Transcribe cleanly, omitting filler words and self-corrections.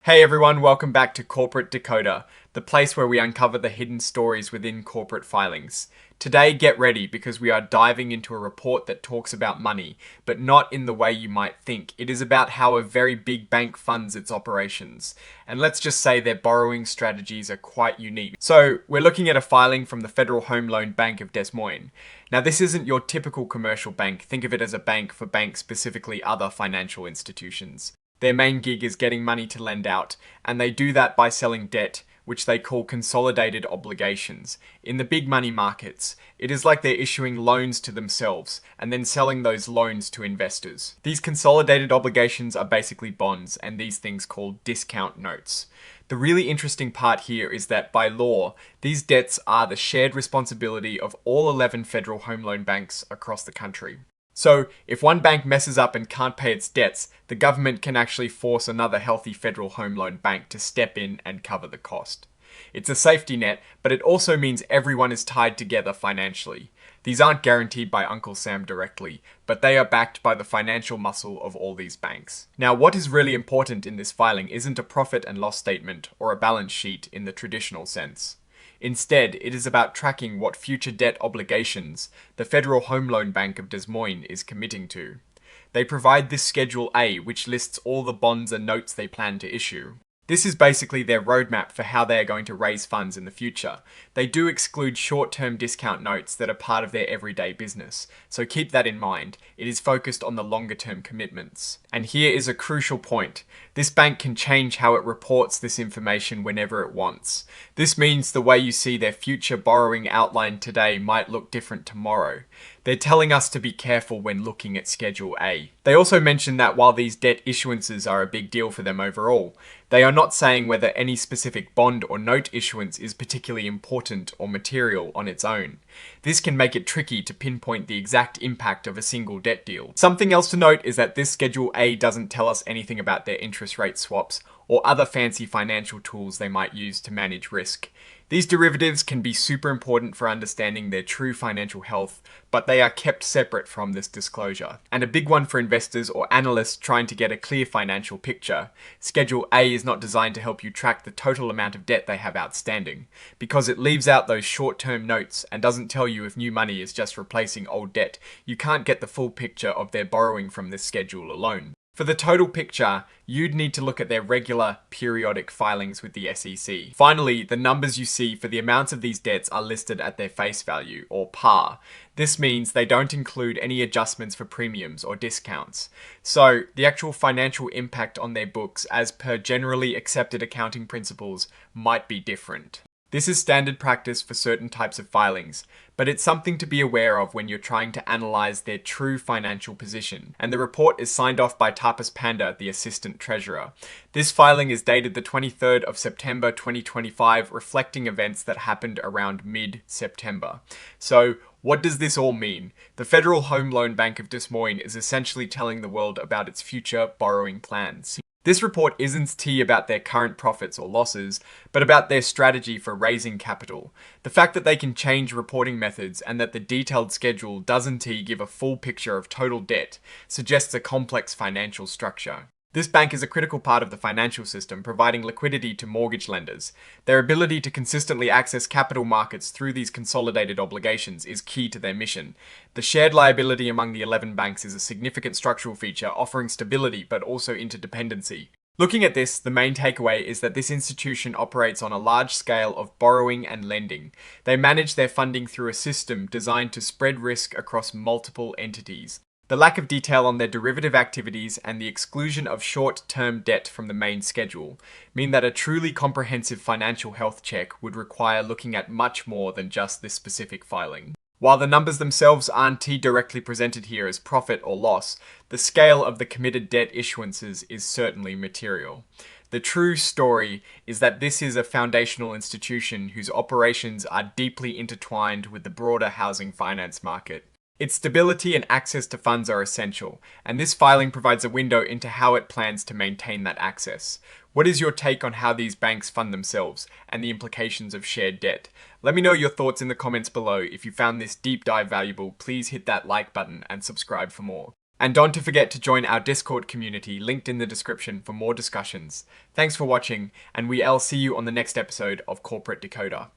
Hey everyone, welcome back to Corporate Decoder, the place where we uncover the hidden stories within corporate filings. Today, get ready because we are diving into a report that talks about money, but not in the way you might think. It is about how a very big bank funds its operations. And let's just say their borrowing strategies are quite unique. So, we're looking at a filing from the Federal Home Loan Bank of Des Moines. Now, this isn't your typical commercial bank. Think of it as a bank for banks, specifically other financial institutions. Their main gig is getting money to lend out, and they do that by selling debt, which they call consolidated obligations. In the big money markets, it is like they're issuing loans to themselves and then selling those loans to investors. These consolidated obligations are basically bonds, and these things called discount notes. The really interesting part here is that by law, these debts are the shared responsibility of all 11 federal home loan banks across the country. So, if one bank messes up and can't pay its debts, the government can actually force another healthy federal home loan bank to step in and cover the cost. It's a safety net, but it also means everyone is tied together financially. These aren't guaranteed by Uncle Sam directly, but they are backed by the financial muscle of all these banks. Now, what is really important in this filing isn't a profit and loss statement or a balance sheet in the traditional sense. Instead, it is about tracking what future debt obligations the Federal Home Loan Bank of Des Moines is committing to. They provide this Schedule A, which lists all the bonds and notes they plan to issue. This is basically their roadmap for how they are going to raise funds in the future. They do exclude short-term discount notes that are part of their everyday business, so keep that in mind. It is focused on the longer-term commitments. And here is a crucial point. This bank can change how it reports this information whenever it wants. This means the way you see their future borrowing outlined today might look different tomorrow. They're telling us to be careful when looking at Schedule A. They also mention that while these debt issuances are a big deal for them overall, they are not saying whether any specific bond or note issuance is particularly important or material on its own. This can make it tricky to pinpoint the exact impact of a single debt deal. Something else to note is that this Schedule A doesn't tell us anything about their interest rate swaps or other fancy financial tools they might use to manage risk. These derivatives can be super important for understanding their true financial health, but they are kept separate from this disclosure. And a big one for investors or analysts trying to get a clear financial picture. Schedule A is not designed to help you track the total amount of debt they have outstanding, because it leaves out those short-term notes and doesn't tell you if new money is just replacing old debt. You can't get the full picture of their borrowing from this schedule alone. For the total picture, you'd need to look at their regular, periodic filings with the SEC. Finally, the numbers you see for the amounts of these debts are listed at their face value, or par. This means they don't include any adjustments for premiums or discounts. So, the actual financial impact on their books, as per generally accepted accounting principles, might be different. This is standard practice for certain types of filings, but it's something to be aware of when you're trying to analyze their true financial position. And the report is signed off by Tapas Panda, the Assistant Treasurer. This filing is dated the 23rd of September 2025, reflecting events that happened around mid-September. So, what does this all mean? The Federal Home Loan Bank of Des Moines is essentially telling the world about its future borrowing plans. This report isn't tea about their current profits or losses, but about their strategy for raising capital. The fact that they can change reporting methods and that the detailed schedule doesn't give a full picture of total debt suggests a complex financial structure. This bank is a critical part of the financial system, providing liquidity to mortgage lenders. Their ability to consistently access capital markets through these consolidated obligations is key to their mission. The shared liability among the 11 banks is a significant structural feature, offering stability but also interdependency. Looking at this, the main takeaway is that this institution operates on a large scale of borrowing and lending. They manage their funding through a system designed to spread risk across multiple entities. The lack of detail on their derivative activities and the exclusion of short-term debt from the main schedule mean that a truly comprehensive financial health check would require looking at much more than just this specific filing. While the numbers themselves aren't directly presented here as profit or loss, the scale of the committed debt issuances is certainly material. The true story is that this is a foundational institution whose operations are deeply intertwined with the broader housing finance market. Its stability and access to funds are essential, and this filing provides a window into how it plans to maintain that access. What is your take on how these banks fund themselves and the implications of shared debt? Let me know your thoughts in the comments below. If you found this deep dive valuable, please hit that like button and subscribe for more. And don't forget to join our Discord community linked in the description for more discussions. Thanks for watching, and we'll see you on the next episode of Corporate Decoder.